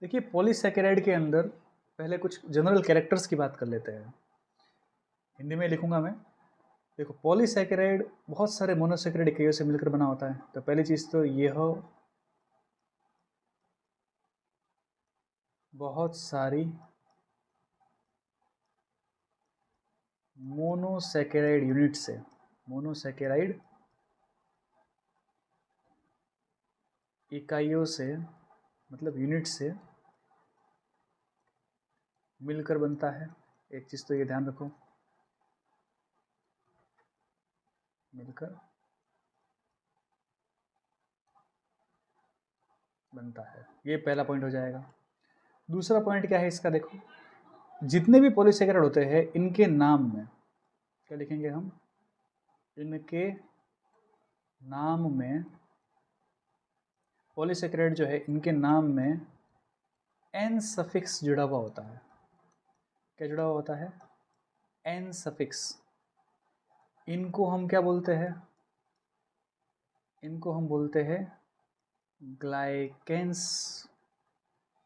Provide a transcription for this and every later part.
देखिए पॉलीसैकेराइड के अंदर पहले कुछ जनरल कैरेक्टर्स की बात कर लेते हैं। हिंदी में लिखूंगा मैं। देखो पॉलीसैकेराइड बहुत सारे मोनोसैकेराइड इकाइयों से मिलकर बना होता है। तो पहली चीज तो यह बहुत सारी मोनोसैकेराइड यूनिट से, मोनोसैकेराइड इकाइयों से मतलब यूनिट से मिलकर बनता है। एक चीज तो ये ध्यान रखो, मिलकर बनता है। ये पहला पॉइंट हो जाएगा। दूसरा पॉइंट क्या है इसका, देखो जितने भी पॉलीसैकेराइड होते हैं इनके नाम में क्या लिखेंगे हम, इनके नाम में पॉलीसैकेराइड जो है इनके नाम में एन सफिक्स जुड़ा हुआ होता है। क्या जुड़ा हुआ होता है, एन सफिक्स। इनको हम क्या बोलते हैं, इनको हम बोलते हैं ग्लाइकेंस।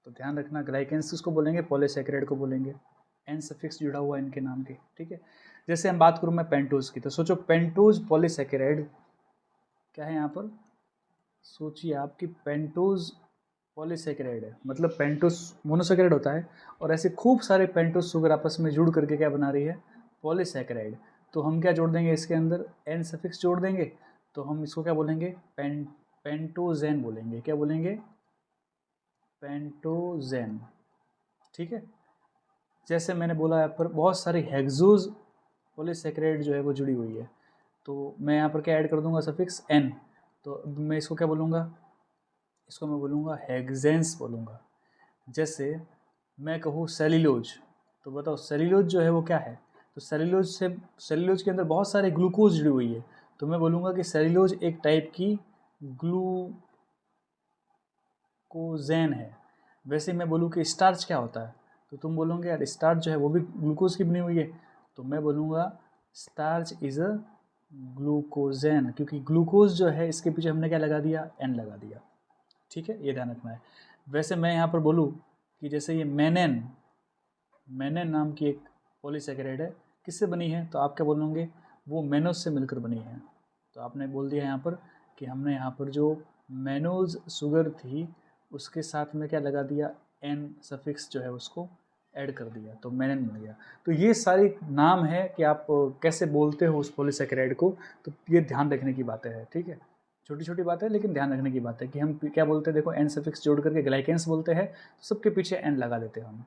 तो ध्यान रखना ग्लाइकेंस किसको बोलेंगे, पॉलीसैकेराइड को बोलेंगे, एन सफिक्स जुड़ा हुआ इनके नाम के। ठीक है, जैसे हम बात करूं मैं पेंटोज की, तो सोचो पेंटोज पॉलीसैकेराइड क्या है यहाँ पर, सोचिए आपकी पेंटोज पॉलीसैकेराइड है, मतलब पेंटोज मोनोसैकेराइड होता है और ऐसे खूब सारे पेंटोज शुगर आपस में जुड़ करके क्या बना रही है, पॉलीसैकेराइड। तो हम क्या जोड़ देंगे इसके अंदर, एन सफिक्स जोड़ देंगे। तो हम इसको क्या बोलेंगे, पेंटोजेन बोलेंगे। क्या बोलेंगे, पेंटोजेन। ठीक है, जैसे मैंने बोला यहाँ पर बहुत सारी हेक्सोज पॉलीसैकेराइड जो है वो जुड़ी हुई है। तो मैं यहाँ पर क्या ऐड कर दूंगा, सफिक्स एन। तो मैं इसको क्या बोलूँगा, इसको मैं बोलूँगा हेक्सेंस बोलूँगा। जैसे मैं कहूँ सेल्यूलोज, तो बताओ सेल्यूलोज जो है वो क्या है, तो सेल्यूलोज से, सेल्यूलोज के अंदर बहुत सारे ग्लूकोज जुड़ी हुई है। तो मैं बोलूँगा कि सेल्यूलोज एक टाइप की ग्लूकोजेन है। वैसे मैं बोलूँ कि स्टार्च क्या होता है, तो तुम बोलोगे यार स्टार्च जो है वो भी ग्लूकोज की बनी हुई है। तो मैं बोलूँगा स्टार्च इज़ अ ग्लूकोजेन, क्योंकि ग्लूकोज जो है इसके पीछे हमने क्या लगा दिया, एन लगा दिया। ठीक है, ये ध्यान रखना है। वैसे मैं यहाँ पर बोलूँ कि जैसे ये मेनेन, मेनेन नाम की एक पॉलीसैकेराइड है, किससे बनी है, तो आप क्या बोलोगे, वो मेनोज से मिलकर बनी है। तो आपने बोल दिया यहाँ पर कि हमने यहाँ पर जो मेनोज शुगर थी उसके साथ में क्या लगा दिया, एन सफिक्स जो है उसको ऐड कर दिया, तो मेनेन बन गया। तो ये सारी नाम है कि आप कैसे बोलते हो उस पॉलीसैकेराइड को, तो ये ध्यान रखने की बातें हैं। ठीक है, छोटी छोटी बात है लेकिन ध्यान रखने की बात है कि हम क्या बोलते हैं, देखो एन सफिक्स जोड़ करके ग्लाइकेंस बोलते हैं, तो सबके पीछे एन लगा देते हैं हम।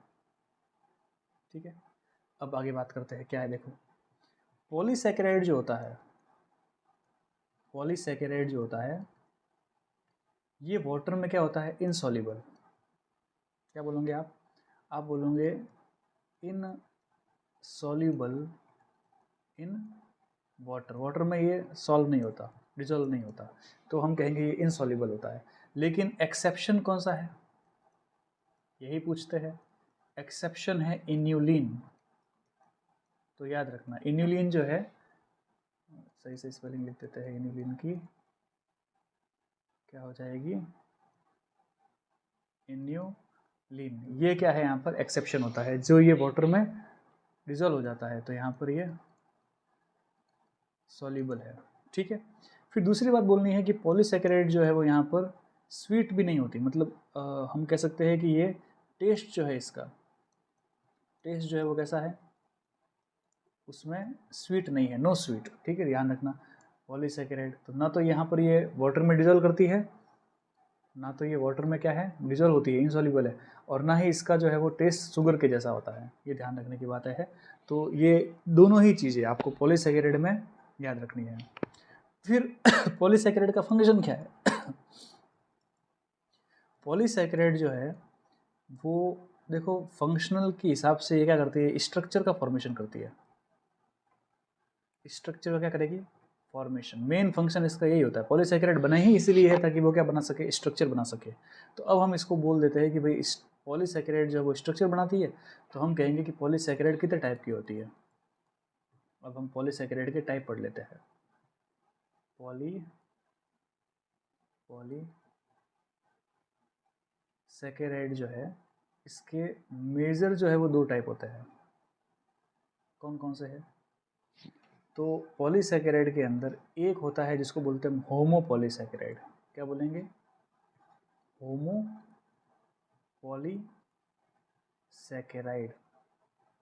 ठीक है, अब आगे बात करते हैं क्या है। देखो पॉलीसैकेराइड जो होता है, पॉलीसैकेराइड जो होता है ये वाटर में क्या होता है, इनसॉल्युबल। क्या बोलोगे आप बोलोगे इनसॉल्युबल इन वाटर। वाटर में ये सॉल्व नहीं होता, डिजोल्व नहीं होता, तो हम कहेंगे ये इनसॉल्युबल होता है। लेकिन एक्सेप्शन कौन सा है, यही पूछते हैं। एक्सेप्शन है इन्यूलिन। तो याद रखना इन्यूलिन जो है, सही से स्पेलिंग लिख देते हैं इन्यूलिन की, क्या हो जाएगी, इन्यूलिन। ये क्या है, यहाँ पर एक्सेप्शन होता है, जो ये वाटर में डिजोल्व हो जाता है, तो यहाँ पर ये सॉल्युबल है। ठीक है, फिर दूसरी बात बोलनी है कि पॉलीसैकेराइड जो है वो यहाँ पर स्वीट भी नहीं होती, मतलब हम कह सकते हैं कि ये टेस्ट जो है इसका, टेस्ट जो है वो कैसा है, उसमें स्वीट नहीं है, नो स्वीट। ठीक है, ध्यान रखना पॉलीसैकेराइड तो ना तो यहाँ पर ये वाटर में डिजोल्व करती है, ना तो ये वाटर में क्या है, डिजोल्व होती है, इनसॉल्युबल है, और ना ही इसका जो है वो टेस्ट शुगर के जैसा होता है। ये ध्यान रखने की बात है। तो ये दोनों ही चीज़ें आपको पॉलीसैकेराइड में याद रखनी है। फिर पॉलीसैकेराइड का फंक्शन क्या है, पॉलीसैकेराइड जो है वो देखो फंक्शनल के हिसाब से ये क्या करती है, स्ट्रक्चर का फॉर्मेशन करती है। स्ट्रक्चर का क्या करेगी, फॉर्मेशन। मेन फंक्शन इसका यही होता है, पॉलीसैकेराइड बना ही इसीलिए है ताकि वो क्या बना सके, स्ट्रक्चर बना सके। तो अब हम इसको बोल देते हैं कि भाई पॉलीसैकेराइड जो है वो स्ट्रक्चर बनाती है, तो हम कहेंगे कि पॉलीसैकेराइड कितने टाइप की होती है। अब हम पॉलीसैकेराइड के टाइप पढ़ लेते हैं। पॉली सैकेराइड जो है इसके मेजर जो है वो 2 टाइप होते हैं। कौन कौन से है? तो पॉलीसैकेराइड के अंदर एक होता है जिसको बोलते हैं होमोपॉलीसैकेराइड। क्या बोलेंगे? होमोपॉलीसैकेराइड।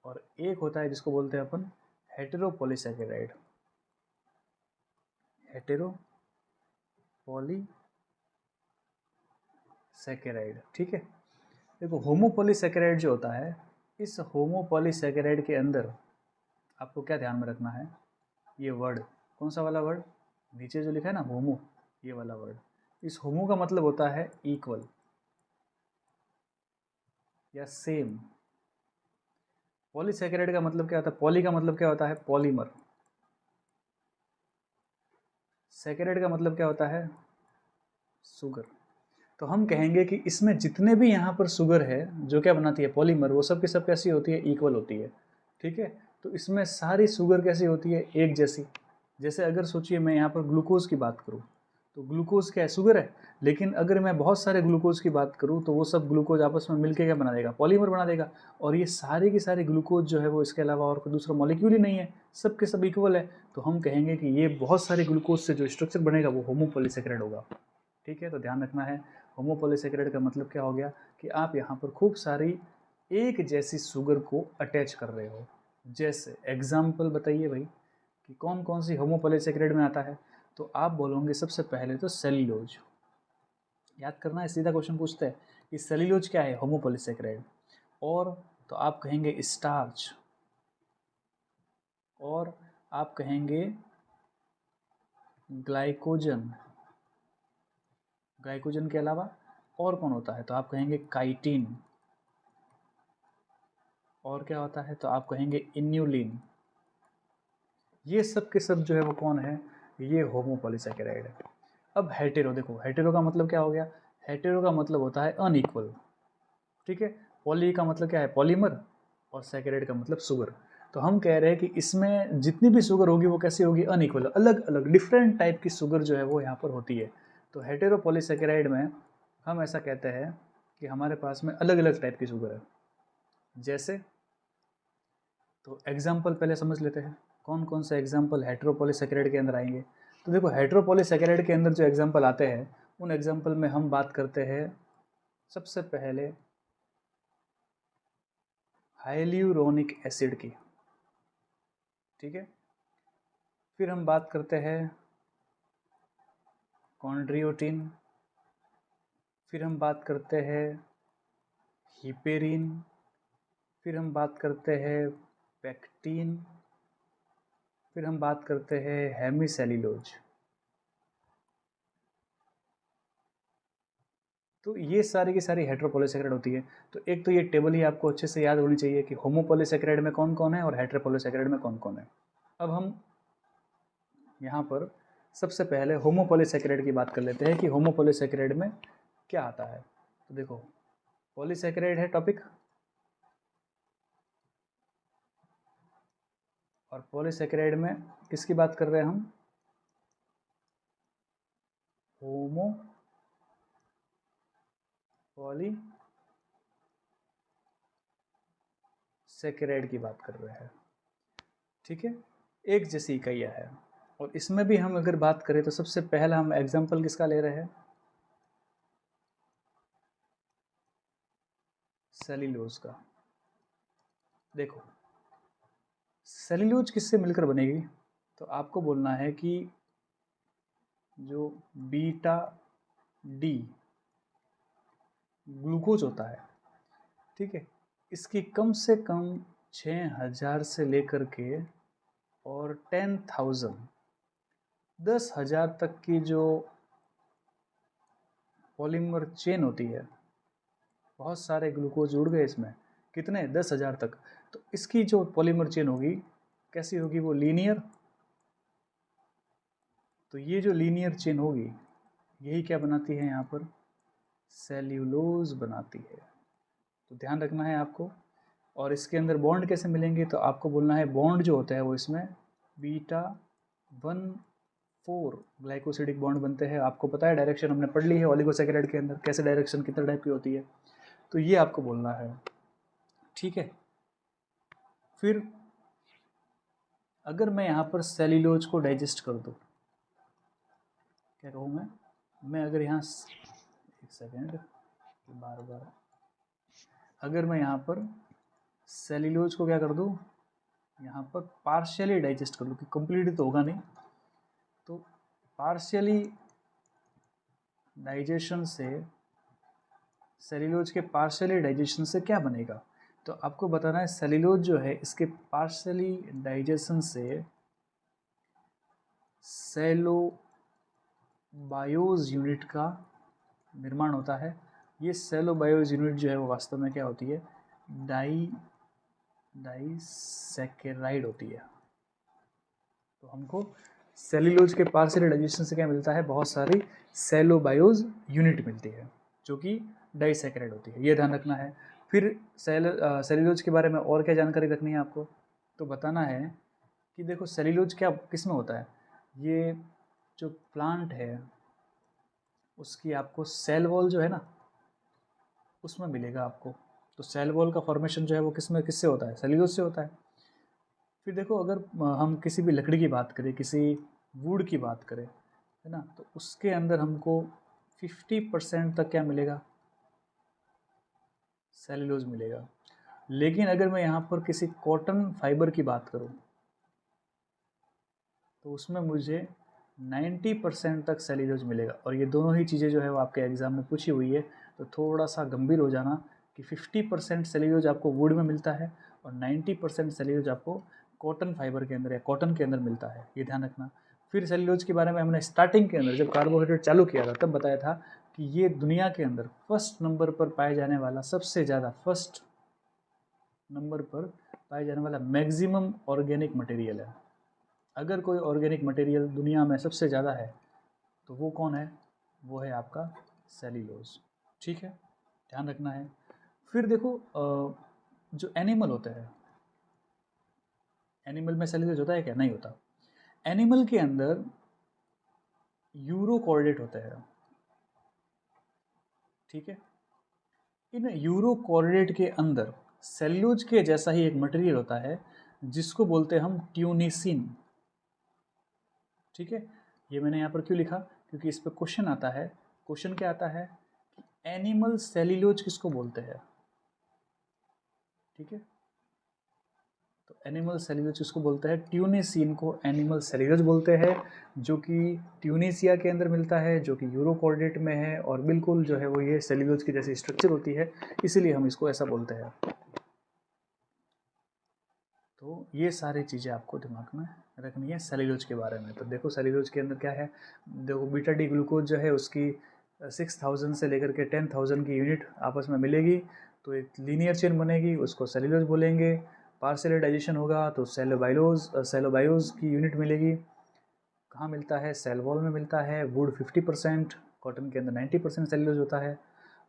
और एक होता है जिसको बोलते हैं अपन हेटेरोपॉलीसैकेराइड। हेटेरोपॉलीसैकेराइड, ठीक है। देखो होमोपॉलीसैकेराइड जो होता है, इस होमोपॉलीसैकेराइड के अंदर आपको क्या ध्यान में रखना है? ये वर्ड, कौन सा वाला वर्ड? नीचे जो लिखा है ना होमो, ये वाला वर्ड। इस होमो का मतलब होता है इक्वल या सेम। पॉलीसैकेराइड का मतलब क्या होता है? पॉली का मतलब क्या होता है? पॉलीमर। सैकेराइड का मतलब क्या होता है? शुगर। तो हम कहेंगे कि इसमें जितने भी यहाँ पर शुगर है जो क्या बनाती है? पॉलीमर, वो सब की सब कैसी होती है? इक्वल होती है, ठीक है। तो इसमें सारी शुगर कैसी होती है? एक जैसी। जैसे अगर सोचिए मैं यहाँ पर ग्लूकोज की बात करूँ, तो ग्लूकोज क्या है? शुगर है। लेकिन अगर मैं बहुत सारे ग्लूकोज की बात करूँ तो वो सब ग्लूकोज आपस में मिलकर क्या बना देगा? पॉलीमर बना देगा। और ये सारे की सारी ग्लूकोज जो है वो इसके अलावा और कोई दूसरा मॉलिक्यूल ही नहीं है, सब के सब इक्वल है। तो हम कहेंगे कि ये बहुत सारे ग्लूकोज से जो स्ट्रक्चर बनेगा वो होमोपॉलीसैकेराइड होगा, ठीक है। तो ध्यान रखना है, होमोपॉलीसैकेराइड का मतलब क्या हो गया कि आप यहाँ पर खूब सारी एक जैसी शुगर को अटैच कर रहे हो। जैसे एग्जाम्पल बताइए भाई कि कौन कौन सी होमोपॉलीसैकेराइड में आता है? तो आप बोलोगे सबसे पहले तो सेल्यूलोज। याद करना है, सीधा क्वेश्चन पूछते हैं कि सेल्यूलोज क्या है? होमोपॉलीसैकेराइड। और तो आप कहेंगे स्टार्च, और आप कहेंगे ग्लाइकोजन। ग्लाइकोजन के अलावा और कौन होता है? तो आप कहेंगे काइटिन। और क्या होता है? तो आप कहेंगे इन्यूलिन। ये सब के सब जो है वो कौन है? ये होमोपॉलीसैकेराइड है। अब हेटेरो, देखो हेटेरो का मतलब क्या हो गया? हेटेरो का मतलब होता है अनइक्वल, ठीक है। पॉली का मतलब क्या है? पॉलीमर। और सैकेराइड का मतलब शुगर। तो हम कह रहे हैं कि इसमें जितनी भी शुगर होगी वो कैसी होगी? अनइक्वल, अलग अलग डिफरेंट टाइप की शुगर जो है वो यहाँ पर होती है। तो हेटेरोपॉलीसैकेराइड में हम ऐसा कहते हैं कि हमारे पास में अलग अलग टाइप की शुगर है। जैसे, तो एग्जाम्पल पहले समझ लेते हैं, कौन कौन से एग्जाम्पल हेटेरोपॉलीसैकेराइड के अंदर आएंगे। तो देखो हेटेरोपॉलीसैकेराइड के अंदर जो एग्जाम्पल आते हैं उन एग्जाम्पल में हम बात करते हैं सबसे पहले हाइल्यूरोनिक एसिड की, ठीक है। फिर हम बात करते हैं कॉन्ड्रियोटिन। फिर हम बात करते हैं हिपेरिन। फिर हम बात करते हैं पेक्टिन। फिर हम बात करते हैं हेमिसेल्यूलोज। तो ये सारी की सारी हेटेरोपॉलीसैकेराइड होती है। तो एक तो ये टेबल ही आपको अच्छे से याद होनी चाहिए कि होमोपॉलीसैकेराइड में कौन कौन है और हेटेरोपॉलीसैकेराइड में कौन कौन है। अब हम यहाँ पर सबसे पहले होमोपॉलीसैकेराइड की बात कर लेते हैं कि होमोपॉलीसैकेराइड में क्या आता है। तो देखो पॉलीसैकेराइड है टॉपिक, और पॉलीसैकेराइड में किसकी बात कर रहे हैं हम? होमोपॉलीसैकेराइड की बात कर रहे हैं, ठीक है। एक जैसी इकाइयाँ है। और इसमें भी हम अगर बात करें तो सबसे पहला हम एग्जाम्पल किसका ले रहे हैं? सेल्यूलोज का। देखो सेल्यूलोज किससे मिलकर बनेगी? तो आपको बोलना है कि जो बीटा डी ग्लूकोज होता है, ठीक है, इसकी कम से कम 6000 से लेकर के और 10,000 तक की जो पॉलीमर चेन होती है, बहुत सारे ग्लूकोज जुड़ गए इसमें, कितने? 10,000 तक। तो इसकी जो पॉलीमर चेन होगी कैसी होगी? वो लीनियर। तो ये जो लीनियर चेन होगी यही क्या बनाती है? यहाँ पर सेल्यूलोज बनाती है। तो ध्यान रखना है आपको। और इसके अंदर बॉन्ड कैसे मिलेंगे? तो आपको बोलना है बॉन्ड जो होता है वो इसमें बीटा 1 4 ग्लाइकोसिडिक बॉन्ड बनते हैं। आपको पता है डायरेक्शन हमने पढ़ ली है ओलिगोसैकेराइड के अंदर, कैसे डायरेक्शन कितने टाइप की होती है, तो ये आपको बोलना है, ठीक है। फिर अगर मैं यहाँ पर सेल्यूलोज को डाइजेस्ट कर दूँ, क्या कहूँ मैं अगर यहाँ, एक सेकेंड, बार बार, अगर मैं यहाँ पर सेल्यूलोज को क्या कर दूँ, यहाँ पर पार्शियली डाइजेस्ट कर लूँ, कि कंप्लीटली तो होगा नहीं, तो पार्शियली डाइजेशन से, सेल्यूलोज के पार्शियली डाइजेशन से क्या बनेगा, तो आपको बताना है सेल्यूलोज जो है इसके पार्शियली डाइजेशन से सेलोबायोज यूनिट का निर्माण होता है। ये सेलोबायोज यूनिट जो है वो वास्तव में क्या होती है, डाइसैकेराइड होती है। तो हमको सेल्यूलोज के पार्शियल डाइजेशन से क्या मिलता है, बहुत सारी सेलोबायोज यूनिट मिलती है जो कि डाइसैकेराइड होती है, ये ध्यान रखना है। फिर सेल्यूलोज के बारे में और क्या जानकारी रखनी है आपको, तो बताना है कि देखो सेल्यूलोज क्या किस में होता है, ये जो प्लांट है उसकी आपको सेल वॉल जो है ना उसमें मिलेगा आपको। तो सेल वॉल का फॉर्मेशन जो है वो किससे होता है, सेल्यूलोज से होता है। फिर देखो अगर हम किसी भी लकड़ी की बात करें, किसी वुड की बात करें, है ना, तो उसके अंदर हमको 50% तक क्या मिलेगा, सेल्यूलोज मिलेगा। लेकिन अगर मैं यहाँ पर किसी कॉटन फाइबर की बात करूँ तो उसमें मुझे 90% तक सेल्यूलोज मिलेगा। और ये दोनों ही चीज़ें जो है वो आपके एग्ज़ाम में पूछी हुई है, तो थोड़ा सा गंभीर हो जाना कि 50% सेल्यूलोज आपको वुड में मिलता है और 90% सेल्यूलोज आपको कॉटन फाइबर के अंदर या कॉटन के अंदर मिलता है, ये ध्यान रखना। फिर सेल्यूलोज के बारे में हमने स्टार्टिंग के अंदर जब कार्बोहाइड्रेट चालू किया था तब बताया था कि ये दुनिया के अंदर फर्स्ट नंबर पर पाए जाने वाला, सबसे ज़्यादा फर्स्ट नंबर पर पाए जाने वाला मैक्सिमम ऑर्गेनिक मटेरियल है। अगर कोई ऑर्गेनिक मटेरियल दुनिया में सबसे ज़्यादा है तो वो कौन है, वो है आपका सेल्यूलोज, ठीक है, ध्यान रखना है। फिर देखो जो एनिमल होते हैं, एनिमल में सेल्यूलोज होता है क्या, नहीं होता। एनिमल के अंदर यूरोकॉर्डेट होते हैं, ठीक है। इन यूरोकॉर्डेट के अंदर सेल्यूलोज के जैसा ही एक मटेरियल होता है जिसको बोलते हैं हम ट्यूनिसिन, ठीक है। ये मैंने यहाँ पर क्यों लिखा, क्योंकि इस पर क्वेश्चन आता है। क्वेश्चन क्या आता है कि एनिमल सेल्यूलोज किसको बोलते हैं, ठीक है। तो एनिमल सेल्यूलोज किसको बोलते हैं, ट्यूनिसिन को एनिमल सेल्यूलोज बोलते हैं, जो कि ट्यूनिसिया के अंदर मिलता है, जो कि यूरोकॉर्डेट में है, और बिल्कुल जो है वो ये सेल्यूलोज की जैसी स्ट्रक्चर होती है, इसीलिए हम इसको ऐसा बोलते हैं। तो ये सारी चीज़ें आपको दिमाग में रखनी है सेल्यूलोज के बारे में। तो देखो सेल्यूलोज के अंदर क्या है, देखो बीटा डी ग्लूकोज जो है उसकी 6000 से लेकर के 10,000 की यूनिट आपस में मिलेगी, तो एक लीनियर चेन बनेगी, उसको सेल्यूलोज बोलेंगे। पार्शियल डाइजेशन होगा तो सेलोबायोज की यूनिट मिलेगी। कहाँ मिलता है, सेल वॉल में मिलता है। वुड 50%, कॉटन के अंदर 90% सेल्यूलोज होता है,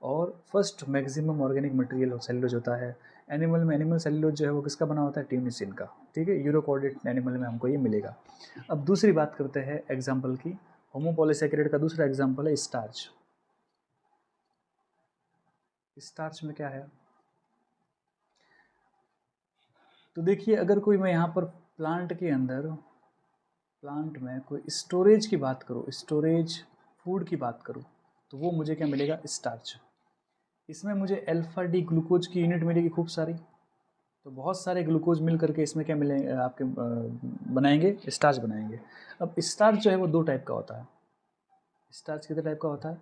और first maximum organic material cellulose होता है। एनिमल में एनिमल सेल्यूलोज जो है वो किसका बना होता है, ट्यूनिसिन का, ठीक है। यूरोकॉर्डेट एनिमल में हमको ये मिलेगा। अब दूसरी बात करते हैं एग्जाम्पल की। होमोपॉलीसैकेराइड का दूसरा एग्जाम्पल है स्टार्च। स्टार्च में क्या है, तो देखिए अगर कोई मैं यहाँ पर प्लांट के अंदर, प्लांट में कोई स्टोरेज की बात करूँ, स्टोरेज फूड की बात करूँ, तो वो मुझे क्या मिलेगा, स्टार्च। इसमें मुझे अल्फा डी ग्लूकोज की यूनिट मिलेगी खूब सारी, तो बहुत सारे ग्लूकोज मिल करके इसमें क्या मिलेंगे आपके, बनाएंगे स्टार्च बनाएंगे। अब स्टार्च जो है वो दो टाइप का होता है। स्टार्च कितने टाइप का होता है,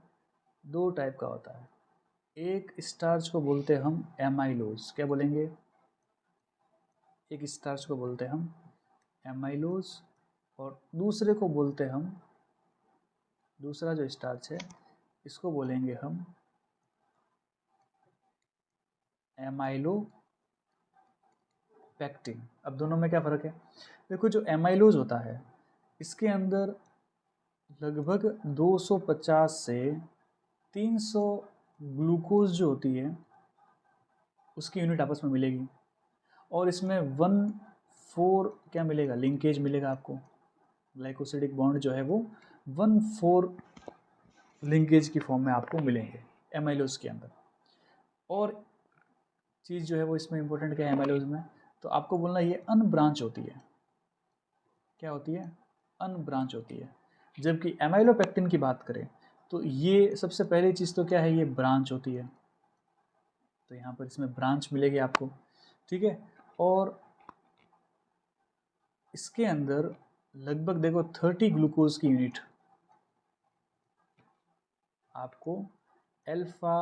दो टाइप का होता है। एक स्टार्च को बोलते हैं हम एमाइलोज, क्या बोलेंगे, एक स्टार्च को बोलते हैं हम एमाइलोज, और दूसरे को बोलते हैं हम, दूसरा जो स्टार्च है इसको बोलेंगे हम एमाइलो पैक्टिन। अब दोनों में क्या फ़र्क है, देखो जो एमाइलोज होता है इसके अंदर लगभग 250 से 300 ग्लूकोज जो होती है उसकी यूनिट आपस में मिलेगी, और इसमें 1,4 क्या मिलेगा, लिंकेज मिलेगा आपको, ग्लाइकोसिडिक बॉन्ड जो है वो 1,4 लिंकेज की फॉर्म में आपको मिलेंगे एमाइलोज के अंदर। और चीज़ जो है वो इसमें इंपॉर्टेंट क्या है एमाइलोज में, तो आपको बोलना ये अनब्रांच होती है। क्या होती है? अनब्रांच होती है। जबकि एमाइलोपेक्टिन की बात करें तो ये सबसे पहली चीज़ तो क्या है, ये ब्रांच होती है। तो यहाँ पर इसमें ब्रांच मिलेगी आपको, ठीक है। और इसके अंदर लगभग देखो 30 ग्लूकोज की यूनिट आपको अल्फा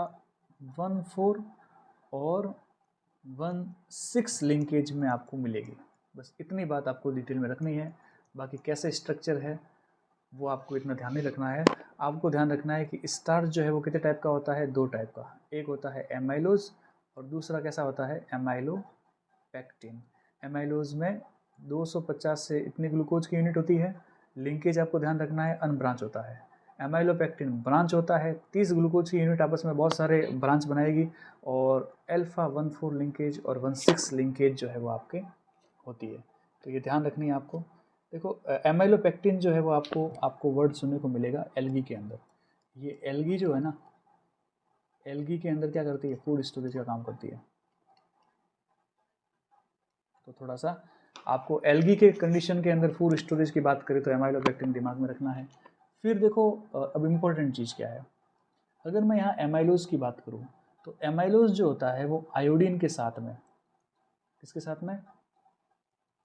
1,4 और 1,6 लिंकेज में आपको मिलेगी। बस इतनी बात आपको डिटेल में रखनी है। बाकी कैसे स्ट्रक्चर है वो आपको इतना ध्यान नहीं रखना है। आपको ध्यान रखना है कि स्टार्च जो है वो कितने टाइप का होता है, 2 टाइप का। एक होता है एमाइलोज और दूसरा कैसा होता है, एमाइलोपेक्टिन। एमाइलोज में 250 से इतनी ग्लूकोज की यूनिट होती है। लिंकेज आपको ध्यान रखना है अनब्रांच होता है। एमाइलोपेक्टिन ब्रांच होता है, 30 ग्लूकोज की यूनिट आपस में बहुत सारे ब्रांच बनाएगी और अल्फा 1,4 लिंकेज और 1,6 लिंकेज जो है वो आपके होती है। तो ये ध्यान रखनी है आपको। देखो एमाइलोपेक्टिन जो है वो आपको वर्ड सुनने को मिलेगा एल्गी के अंदर। ये एल्गी जो है ना, एल्गी के अंदर क्या करती है, फूड स्टोरेज का काम करती है। तो थोड़ा सा आपको एल्गी के कंडीशन के अंदर फूड स्टोरेज की बात करें तो एमाइलोपेक्टिन दिमाग में रखना है। फिर देखो अब इम्पोर्टेंट चीज़ क्या है, अगर मैं यहाँ एमाइलोज की बात करूँ तो एमाइलोज जो होता है वो आयोडीन के साथ में, किसके साथ में,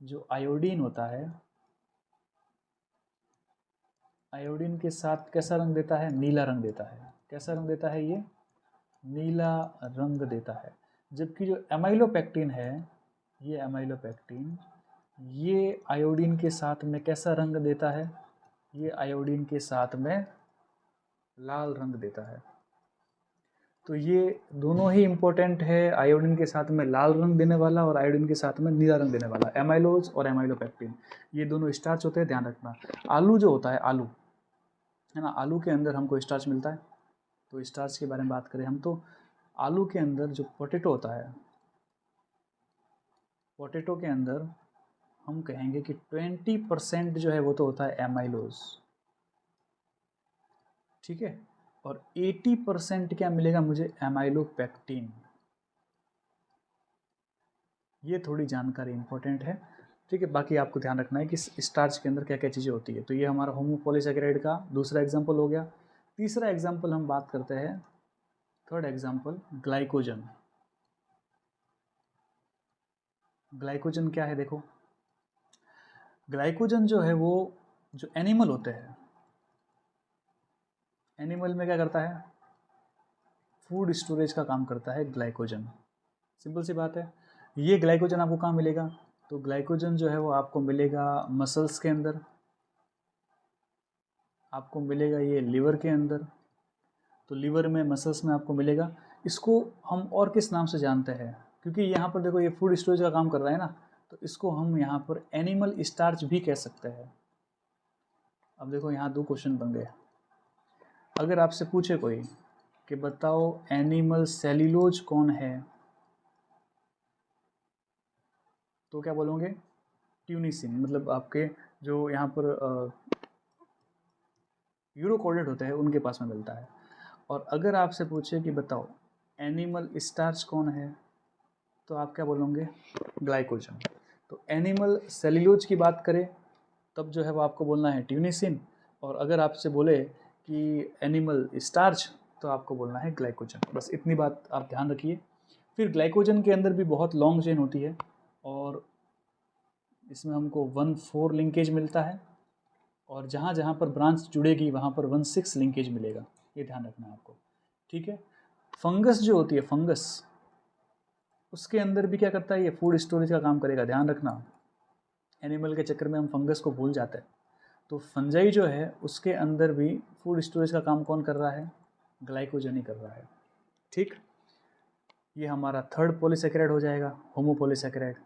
जो आयोडीन होता है, आयोडीन के साथ कैसा रंग देता है, नीला रंग देता है। कैसा रंग देता है ये, नीला रंग देता है। जबकि जो एमाइलोपेक्टिन है, ये एमाइलोपेक्टिन ये आयोडीन के साथ में कैसा रंग देता है, ये आयोडीन के साथ में लाल रंग देता है। तो ये दोनों ही इम्पोर्टेंट है, आयोडीन के साथ में लाल रंग देने वाला और आयोडीन के साथ में नीला रंग देने वाला, एमाइलोज और एमाइलोपेक्टिन। ये दोनों स्टार्च होते हैं, ध्यान रखना। आलू जो होता है, आलू है ना, आलू के अंदर हमको स्टार्च मिलता है। तो स्टार्च के बारे में बात करें हम तो आलू के अंदर जो पोटैटो होता है, पोटैटो के अंदर हम कहेंगे कि 20% जो है वो तो होता है एमाइलोज, ठीक है। और 80% क्या मिलेगा मुझे, एमाइलोपेक्टिन। ये थोड़ी जानकारी इंपॉर्टेंट है, ठीक है। बाकी आपको ध्यान रखना है कि स्टार्च के अंदर क्या क्या चीज़ें होती है। तो ये हमारा होमोपॉलीसैकेराइड का दूसरा एग्जाम्पल हो गया। तीसरा एग्जाम्पल हम बात करते हैं, थर्ड एग्जाम्पल, ग्लाइकोजन। ग्लाइकोजन क्या है, देखो ग्लाइकोजन जो है वो जो एनिमल होते हैं, एनिमल में क्या करता है, फूड स्टोरेज का काम करता है ग्लाइकोजन। सिंपल सी बात है। ये ग्लाइकोजन आपको कहाँ मिलेगा, तो ग्लाइकोजन जो है वो आपको मिलेगा मसल्स के अंदर, आपको मिलेगा ये लिवर के अंदर। तो लिवर में, मसल्स में आपको मिलेगा। इसको हम और किस नाम से जानते हैं, क्योंकि यहाँ पर देखो ये फूड स्टोरेज का काम कर रहा है ना, तो इसको हम यहाँ पर एनिमल स्टार्च भी कह सकते हैं। अब देखो यहाँ 2 क्वेश्चन बन गए। अगर आपसे पूछे कोई कि बताओ एनिमल सेल्यूलोज कौन है, तो क्या बोलोगे, ट्यूनिसिन। मतलब आपके जो यहाँ पर यूरोकोडेड होते हैं उनके पास में मिलता है। और अगर आपसे पूछे कि बताओ एनिमल स्टार्च कौन है, तो आप क्या बोलोगे, ग्लाइकोजन। तो एनिमल सेल्यूलोज की बात करें तब जो है वो आपको बोलना है ट्यूनिसिन, और अगर आपसे बोले कि एनिमल स्टार्च तो आपको बोलना है ग्लाइकोजन। बस इतनी बात आप ध्यान रखिए। फिर ग्लाइकोजन के अंदर भी बहुत लॉन्ग चेन होती है और इसमें हमको 1,4 लिंकेज मिलता है, और जहाँ जहाँ पर ब्रांच जुड़ेगी वहाँ पर 1,6 लिंकेज मिलेगा। ये ध्यान रखना है आपको, ठीक है। फंगस जो होती है, फंगस, उसके अंदर भी क्या करता है, ये फूड स्टोरेज का काम करेगा। ध्यान रखना, एनिमल के चक्कर में हम फंगस को भूल जाते हैं। तो फंजाई जो है उसके अंदर भी फूड स्टोरेज का काम कौन कर रहा है, ग्लाइकोजन ही कर रहा है, ठीक। ये हमारा थर्ड पॉलीसेकेराइड हो जाएगा, होमोपॉलीसेकेराइड।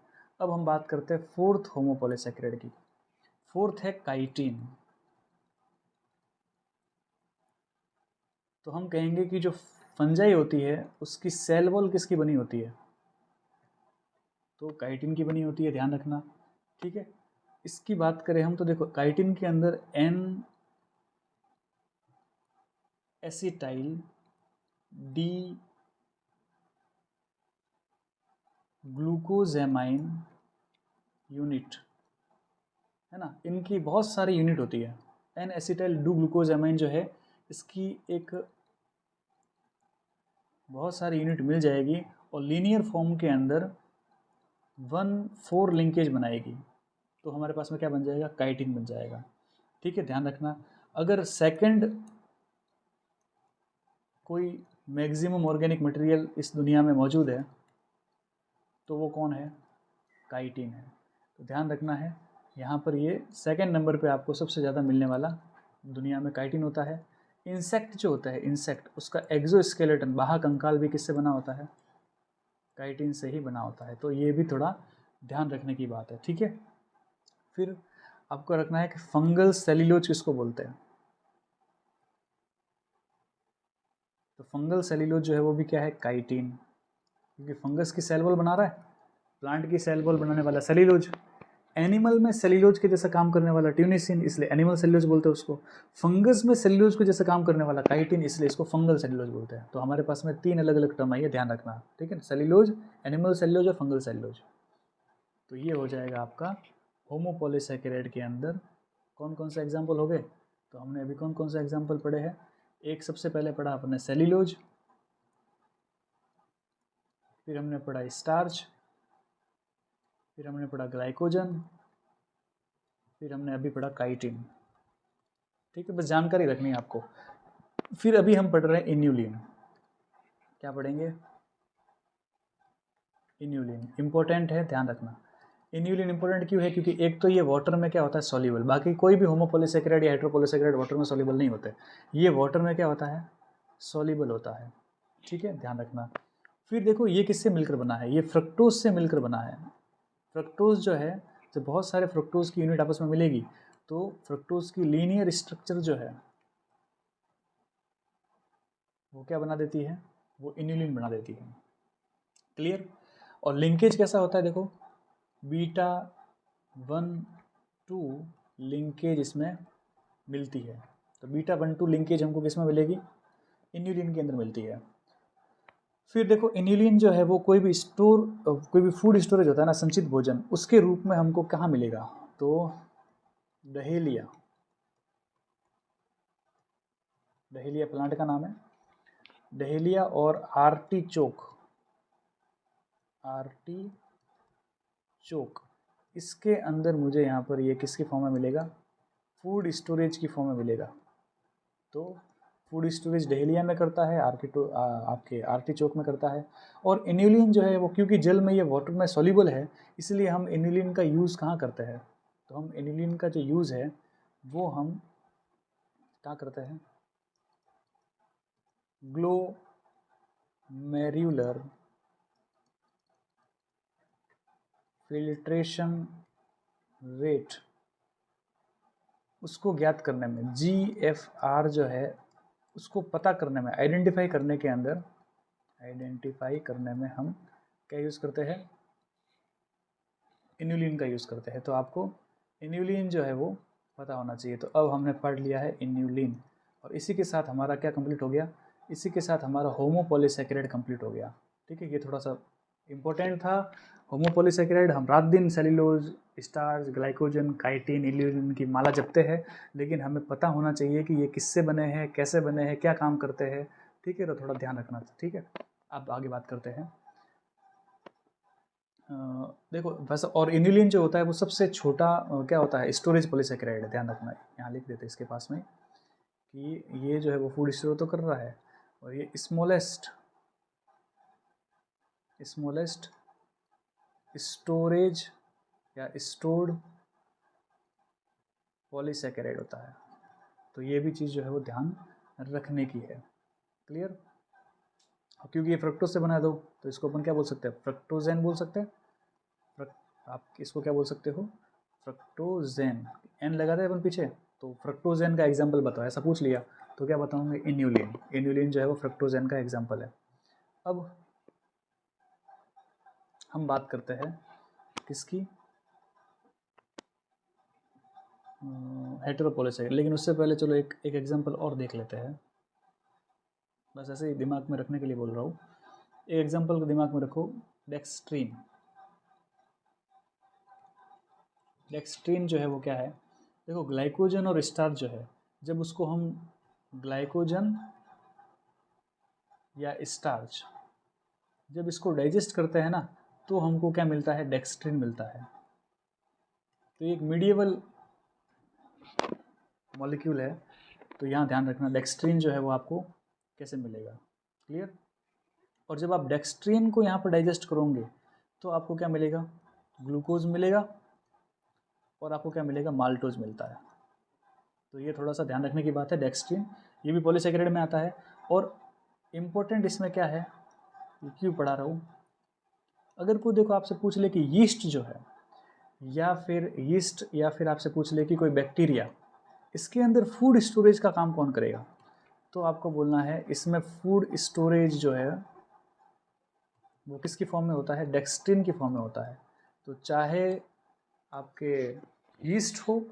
अब हम बात करते हैं फोर्थ होमोपॉलीसेकेराइड की। फोर्थ है काइटिन। तो हम कहेंगे कि जो फंजाई होती है उसकी सेल वॉल किसकी बनी होती है, तो काइटिन की बनी होती है, ध्यान रखना, ठीक है। इसकी बात करें हम तो देखो काइटिन के अंदर N acetyl D glucosamine unit है ना, इनकी बहुत सारी यूनिट होती है। एन एसिटाइल डू ग्लूकोजामाइन जो है इसकी एक बहुत सारी यूनिट मिल जाएगी और लीनियर फॉर्म के अंदर 1,4 लिंकेज बनाएगी, तो हमारे पास में क्या बन जाएगा, काइटिन बन जाएगा। ठीक है, ध्यान रखना। अगर सेकंड कोई मैक्सिमम ऑर्गेनिक मटेरियल इस दुनिया में मौजूद है तो वो कौन है, काइटिन है। तो ध्यान रखना है यहाँ पर, ये सेकंड नंबर पे आपको सबसे ज़्यादा मिलने वाला दुनिया में काइटिन होता है। इंसेक्ट जो होता है, इंसेक्ट उसका एक्सोस्केलेटन बाह्य कंकाल भी किससे बना होता है, काइटिन से ही बना होता है। तो ये भी थोड़ा ध्यान रखने की बात है। ठीक है, फिर आपको रखना है कि फंगल सेल्यूलोज किसको बोलते हैं। तो फंगल सेल्यूलोज जो है वो भी क्या है, काइटिन, क्योंकि फंगस की सेल वॉल बना रहा है, प्लांट की सेल वॉल बनाने वाला सेल्यूलोज। एनिमल में सेल्यूलोज के जैसा काम करने वाला ट्यूनिसिन, इसलिए एनिमल सेल्यूलोज बोलते हैं उसको। फंगस में सेल्यूलोज के जैसा काम करने वाला काइटिन, इसलिए इसको फंगल सेल्यूलोज बोलते हैं। तो हमारे पास में 3 अलग अलग टर्म है, ये ध्यान रखना। ठीक है, सेल्यूलोज, एनिमल सेल्यूलोज और फंगल सेल्यूलोज। तो ये हो जाएगा आपका होमोपॉलीसैकेराइड के अंदर कौन कौन से एग्जाम्पल हो गए। तो हमने अभी कौन कौन से एग्जाम्पल पढ़े हैं, एक सबसे पहले पढ़ा अपने सेल्यूलोज, फिर हमने पढ़ा स्टार्च, फिर हमने पढ़ा ग्लाइकोजन, फिर हमने अभी पढ़ा काइटिन। ठीक है, बस जानकारी रखनी है आपको। फिर अभी हम पढ़ रहे हैं इन्यूलिन। क्या पढ़ेंगे, इन्यूलिन इंपॉर्टेंट है, ध्यान रखना। इन्यूलिन इंपॉर्टेंट क्यों है, क्योंकि एक तो ये वाटर में क्या होता है, सॉल्युबल। बाकी कोई भी होमोपॉलीसैकेराइड या हाइड्रोपॉलीसैकेराइड वाटर में सॉल्युबल नहीं होते, ये वाटर में क्या होता है, सॉल्युबल होता है। ठीक है, ध्यान रखना। फिर देखो ये किससे मिलकर बना है, ये फ्रक्टोज से मिलकर बना है। फ्रक्टोज जो है, जब बहुत सारे फ्रक्टोज की यूनिट आपस में मिलेगी तो फ्रक्टोज की लीनियर स्ट्रक्चर जो है वो क्या बना देती है, वो इन्यूलिन बना देती है। क्लियर। और लिंकेज कैसा होता है, देखो बीटा 1,2 लिंकेज इसमें मिलती है। तो बीटा 1,2 लिंकेज हमको किस में मिलेगी, इन्यूलिन के अंदर मिलती है। फिर देखो इन्यूलिन जो है वो कोई भी फूड स्टोरेज होता है ना, संचित भोजन, उसके रूप में हमको कहाँ मिलेगा, तो डहेलिया, डहेलिया प्लांट का नाम है, डहेलिया और आर्टिचोक, आर्टिचोक, इसके अंदर मुझे यहाँ पर ये किसकी फॉर्म में मिलेगा, फूड स्टोरेज की फॉर्म में मिलेगा। तो फूड स्टोरेज डहेलिया में करता है, आपके आर्टिचोक में करता है। और इन्यूलिन जो है वो क्योंकि जल में ये वाटर में सॉल्युबल है, इसलिए हम इन्यूलिन का यूज़ कहाँ करते हैं, तो हम इन्यूलिन का जो यूज़ है वो हम क्या करते हैं, ग्लोमेरुलर फिल्ट्रेशन रेट उसको ज्ञात करने में, GFR जो है उसको पता करने में, आइडेंटिफाई करने के अंदर, आइडेंटिफाई करने में हम क्या यूज़ करते हैं, इन्यूलिन का यूज़ करते हैं। तो आपको इन्यूलिन जो है वो पता होना चाहिए। तो अब हमने पढ़ लिया है इन्यूलिन, और इसी के साथ हमारा क्या कंप्लीट हो गया, इसी के साथ हमारा होमोपॉलीसैकेराइड कंप्लीट हो गया। ठीक है, ये थोड़ा सा इंपॉर्टेंट था। होमोपॉलीसैकेराइड हम रात दिन cellulose, starch, glycogen, chitin, inulin की माला जपते हैं, लेकिन हमें पता होना चाहिए कि ये किससे बने हैं, कैसे बने हैं, क्या काम करते हैं। ठीक है, तो थोड़ा ध्यान रखना। ठीक है, अब आगे बात करते हैं। देखो वैसे, और इन्यूलिन जो होता है वो सबसे छोटा क्या होता है, स्टोरेज पॉलीसैकेराइड है। ध्यान रखना है, यहाँ लिख देते हैं इसके पास में कि ये जो है वो फूड स्टोर तो कर रहा है, और ये स्मॉलेस्ट स्टोरेज या स्टोर्ड पॉलीसैकेराइड होता है। तो ये भी चीज़ जो है वो ध्यान रखने की है। क्लियर। क्योंकि ये फ्रक्टोज से बना दो तो इसको अपन क्या बोल सकते हैं, फ्रक्टोजेन बोल सकते हैं। आप इसको क्या बोल सकते हो, फ्रक्टोजेन। एन लगाते हैं अपन पीछे, तो फ्रक्टोजेन का एग्जाम्पल बताओ, ऐसा पूछ लिया तो क्या बताऊंगे, इन्यूलिन। इन्यूलिन जो है वो फ्रक्टोजेन का एग्जाम्पल है। अब हम बात करते हैं किसकी, हेटेरोपॉलीसेकेराइड। लेकिन उससे पहले चलो एक एग्जांपल और देख लेते हैं, बस ऐसे ही दिमाग में रखने के लिए बोल रहा हूँ। एक एग्जांपल को दिमाग में रखो, डेक्स्ट्रीन। डेक्स्ट्रीन जो है वो क्या है, देखो ग्लाइकोजन और स्टार्च जो है, जब उसको हम ग्लाइकोजन या स्टार्च जब इसको डाइजेस्ट करते हैं ना, तो हमको क्या मिलता है, डेक्स्ट्रीन मिलता है। तो एक मीडिएवल मॉलिक्यूल है, तो यहाँ ध्यान रखना डेक्स्ट्रीन जो है वो आपको कैसे मिलेगा, क्लियर। और जब आप डेक्स्ट्रीन को यहाँ पर डाइजेस्ट करोगे तो आपको क्या मिलेगा, ग्लूकोज मिलेगा, और आपको क्या मिलेगा, माल्टोज मिलता है। तो ये थोड़ा सा ध्यान रखने की बात है। डेक्स्ट्रीन ये भी पॉलीसेकेराइड में आता है। और इम्पोर्टेंट इसमें क्या है, ये क्यों पढ़ा रहा हूँ, अगर कोई देखो आपसे पूछ ले कि यीस्ट जो है, या फिर आपसे पूछ ले कि कोई बैक्टीरिया, इसके अंदर फूड स्टोरेज का काम कौन करेगा, तो आपको बोलना है इसमें फूड स्टोरेज जो है वो किसकी फॉर्म में होता है, डेक्स्ट्रीन की फॉर्म में होता है। तो चाहे आपके यीस्ट हो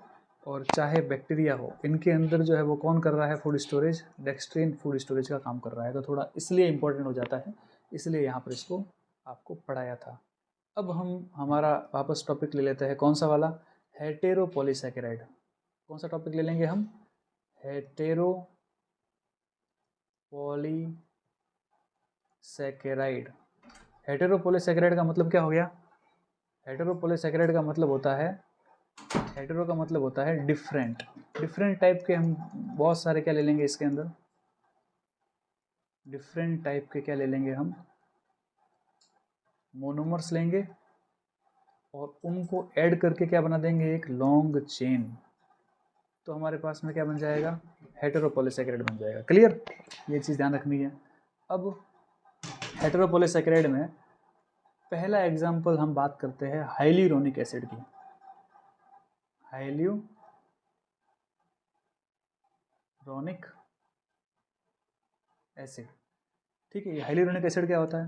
और चाहे बैक्टीरिया हो, इनके अंदर जो है वो कौन कर रहा है फूड स्टोरेज, डेक्स्ट्रीन फूड स्टोरेज का काम कर रहा है। तो थोड़ा इसलिए इम्पोर्टेंट हो जाता है, इसलिए यहाँ पर इसको आपको पढ़ाया था। अब हम हमारा वापस टॉपिक ले लेते हैं, कौन सा वाला, हेटेरोपॉलीसैकेराइड। कौन सा टॉपिक ले लेंगे हम, हेटेरोपॉलीसैकेराइड। हेटेरोपॉलीसैकेराइड का मतलब क्या हो गया, हेटेरोपॉलीसैकेराइड का मतलब होता है, हेटेरो का मतलब होता है डिफरेंट। डिफरेंट टाइप के हम बहुत सारे क्या ले लेंगे इसके अंदर, डिफरेंट टाइप के क्या ले लेंगे हम, मोनोमर्स लेंगे, और उनको ऐड करके क्या बना देंगे, एक लॉन्ग चेन। तो हमारे पास में क्या बन जाएगा, हेटेरोपॉलीसैकेराइड बन जाएगा, क्लियर। ये चीज़ ध्यान रखनी है। अब हेटेरोपॉलीसैकेराइड में पहला एग्जाम्पल हम बात करते हैं हाइल्यूरोनिक एसिड की। हाइल्यूरोनिक एसिड, ठीक है। ये हाइल्यूरोनिक एसिड क्या होता है,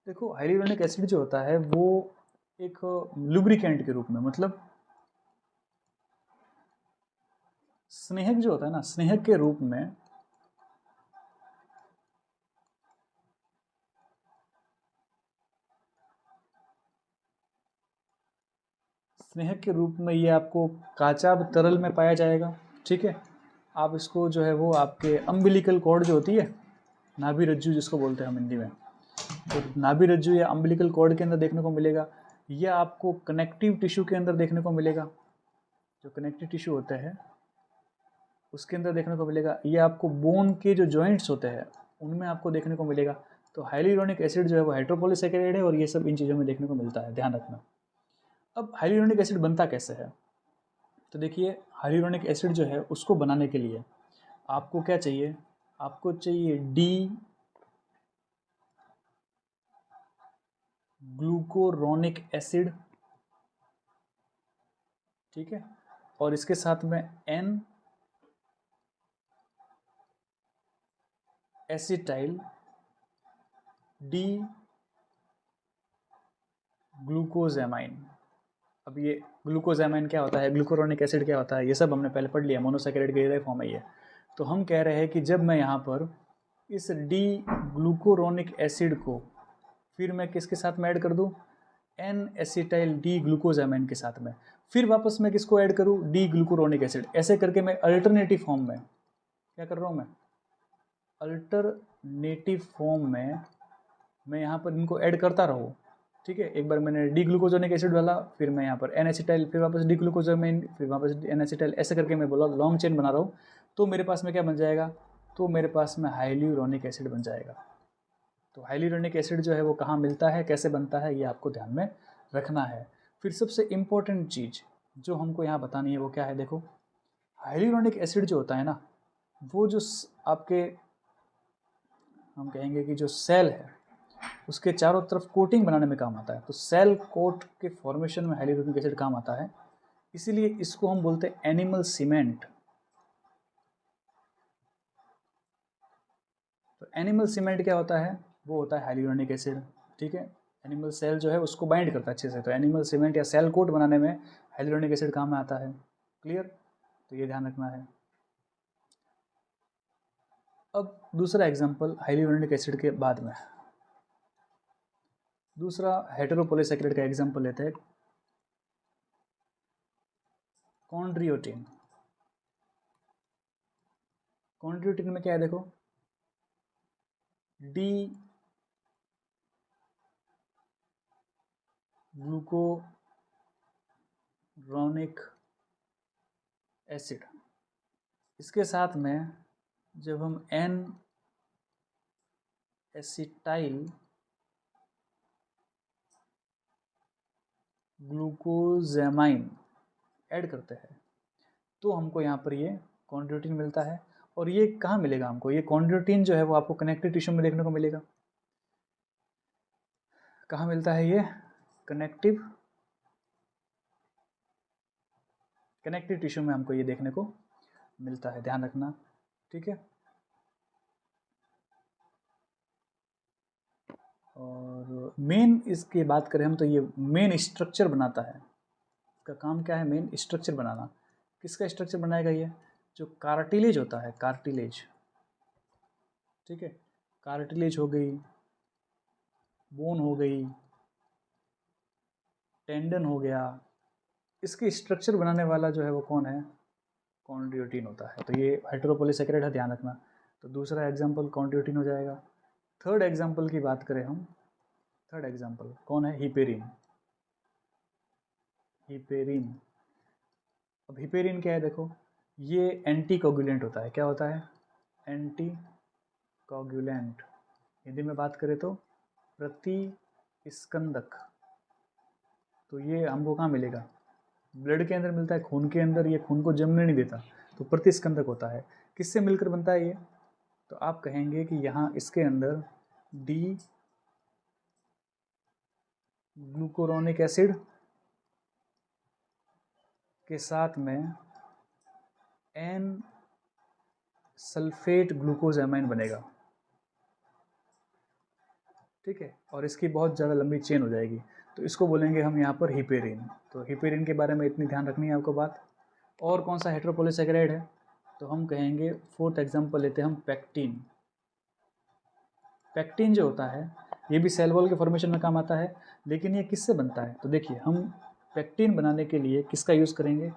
देखो हाइल्यूरोनिक एसिड जो होता है वो एक लुब्रिकेंट के रूप में, मतलब स्नेहक जो होता है ना, स्नेहक के रूप में ये आपको काचाब तरल में पाया जाएगा, ठीक है। आप इसको जो है वो आपके अम्बिलिकल कॉर्ड जो होती है, नाभि रज्जु जिसको बोलते हैं हम हिंदी में, तो नाभि रज्जु या अम्बिलिकल कॉर्ड के अंदर देखने को मिलेगा। यह आपको कनेक्टिव टिश्यू के अंदर देखने को मिलेगा, जो कनेक्टिव टिश्यू होता है उसके अंदर देखने को मिलेगा। ये आपको बोन के जो जॉइंट्स होते हैं उनमें आपको देखने को मिलेगा। तो हाइल्यूरोनिक एसिड जो है वो हेटेरोपॉलीसैकेराइड है, और ये सब इन चीज़ों में देखने को मिलता है, ध्यान रखना। अब हाइल्यूरोनिक एसिड बनता कैसे है, तो देखिए हाइल्यूरोनिक एसिड जो है उसको बनाने के लिए आपको क्या चाहिए, आपको चाहिए डी ग्लूकोरोनिक एसिड, ठीक है, और इसके साथ में एन एसिटाइल डी ग्लूकोजामाइन। अब ये ग्लूकोजामाइन क्या होता है, ग्लूकोरोनिक एसिड क्या होता है, ये सब हमने पहले पढ़ लिया, मोनोसैकेराइड का ये फॉर्म है ये। तो हम कह रहे हैं कि जब मैं यहाँ पर इस डी ग्लूकोरोनिक एसिड को फिर मैं किसके साथ में ऐड कर दूँ, एन एसिटाइल डी ग्लूकोजामाइन के साथ में, फिर वापस मैं किसको ऐड करूँ, डी ग्लूकोरोनिक एसिड, ऐसे करके मैं अल्टरनेटिव फॉर्म में क्या कर रहा हूँ, मैं अल्टरनेटिव फॉर्म में मैं यहाँ पर इनको ऐड करता रहूँ, ठीक है। एक बार मैंने डी ग्लूकोजोनिक एसिड डाला, फिर मैं यहाँ पर एन एसिटाइल, फिर वापस डी ग्लूकोजामाइन, फिर वापस एन एसिटाइल, ऐसे करके मैं बोला लॉन्ग चेन बना रहा हूँ। तो मेरे पास में क्या बन जाएगा, तो मेरे पास में हाइल्यूरोनिक एसिड बन जाएगा। तो हाइल्यूरोनिक एसिड जो है वो कहाँ मिलता है, कैसे बनता है, ये आपको ध्यान में रखना है। फिर सबसे इम्पोर्टेंट चीज़ जो हमको यहाँ बतानी है वो क्या है, देखो हाइल्यूरोनिक एसिड जो होता है ना, वो जो आपके हम कहेंगे कि जो सेल है उसके चारों तरफ कोटिंग बनाने में काम आता है। तो सेल कोट के फॉर्मेशन में हाइल्यूरोनिक एसिड काम आता है, इसीलिए इसको हम बोलते हैं एनिमल सीमेंट। तो एनिमल सीमेंट क्या होता है, वो होता है हाइल्यूरोनिक एसिड, ठीक है। एनिमल सेल जो है उसको बाइंड करता है अच्छे से, तो एनिमल सीमेंट या सेल कोट बनाने में हाइल्यूरोनिक एसिड काम में आता है, क्लियर। तो ये ध्यान रखना है। अब दूसरा एग्जांपल हाइल्यूरोनिक एसिड के बाद में, दूसरा हेटेरोपॉलीसैकेराइड का एग्जांपल लेते हैं, कॉन्ड्रियोटिन। कॉन्ड्रियोटिन में क्या है देखो, डी ग्लूकोरोनिक एसिड, इसके साथ में जब हम एन एसिटाइल ग्लूकोजेमाइन ऐड करते हैं तो हमको यहाँ पर ये कॉन्ड्रियोटिन मिलता है। और ये कहाँ मिलेगा हमको, ये कॉन्ड्रियोटिन जो है वो आपको कनेक्टिव टिश्यू में देखने को मिलेगा। कहाँ मिलता है ये, कनेक्टिव टिश्यू में हमको ये देखने को मिलता है, ध्यान रखना, ठीक है। और मेन इसकी बात करें हम तो ये मेन स्ट्रक्चर बनाता है, इसका काम क्या है, मेन स्ट्रक्चर बनाना। किसका स्ट्रक्चर बनाएगा ये, जो कार्टिलेज होता है, कार्टिलेज, ठीक है, कार्टिलेज हो गई, बोन हो गई, टेंडन हो गया, इसके स्ट्रक्चर बनाने वाला जो है वो कौन है, कॉन्ड्रियोटिन होता है। तो ये हेटेरोपॉलीसैकेराइड है, ध्यान रखना। तो दूसरा एग्जांपल कॉन्ड्रियोटिन हो जाएगा। थर्ड एग्जांपल की बात करें हम, थर्ड एग्जांपल कौन है, हिपेरिन। हिपेरिन, अब हिपेरिन क्या है देखो, ये एंटी कोगुलेंट होता है। क्या होता है, एंटी कोगुलेंट। हिंदी में बात करें तो प्रतिस्कंदक। तो ये हमको कहाँ मिलेगा, ब्लड के अंदर मिलता है, खून के अंदर। ये खून को जमने नहीं देता, तो प्रतिस्कंदक होता है। किससे मिलकर बनता है ये, तो आप कहेंगे कि यहाँ इसके अंदर डी ग्लूकोरोनिक एसिड के साथ में एन सल्फेट ग्लूकोजामाइन बनेगा, ठीक है। और इसकी बहुत ज़्यादा लंबी चेन हो जाएगी, तो इसको बोलेंगे हम यहाँ पर हिपेरिन। तो हिपेरिन के बारे में इतनी ध्यान रखनी है आपको बात। और कौन सा हेटेरोपॉलीसैकेराइड है, तो हम कहेंगे, फोर्थ एग्जांपल लेते हैं हम, पैक्टिन। पैक्टिन जो होता है ये भी सेल वॉल के फॉर्मेशन में काम आता है, लेकिन ये किससे बनता है, तो देखिए हम पैक्टिन बनाने के लिए किसका यूज़ करेंगे,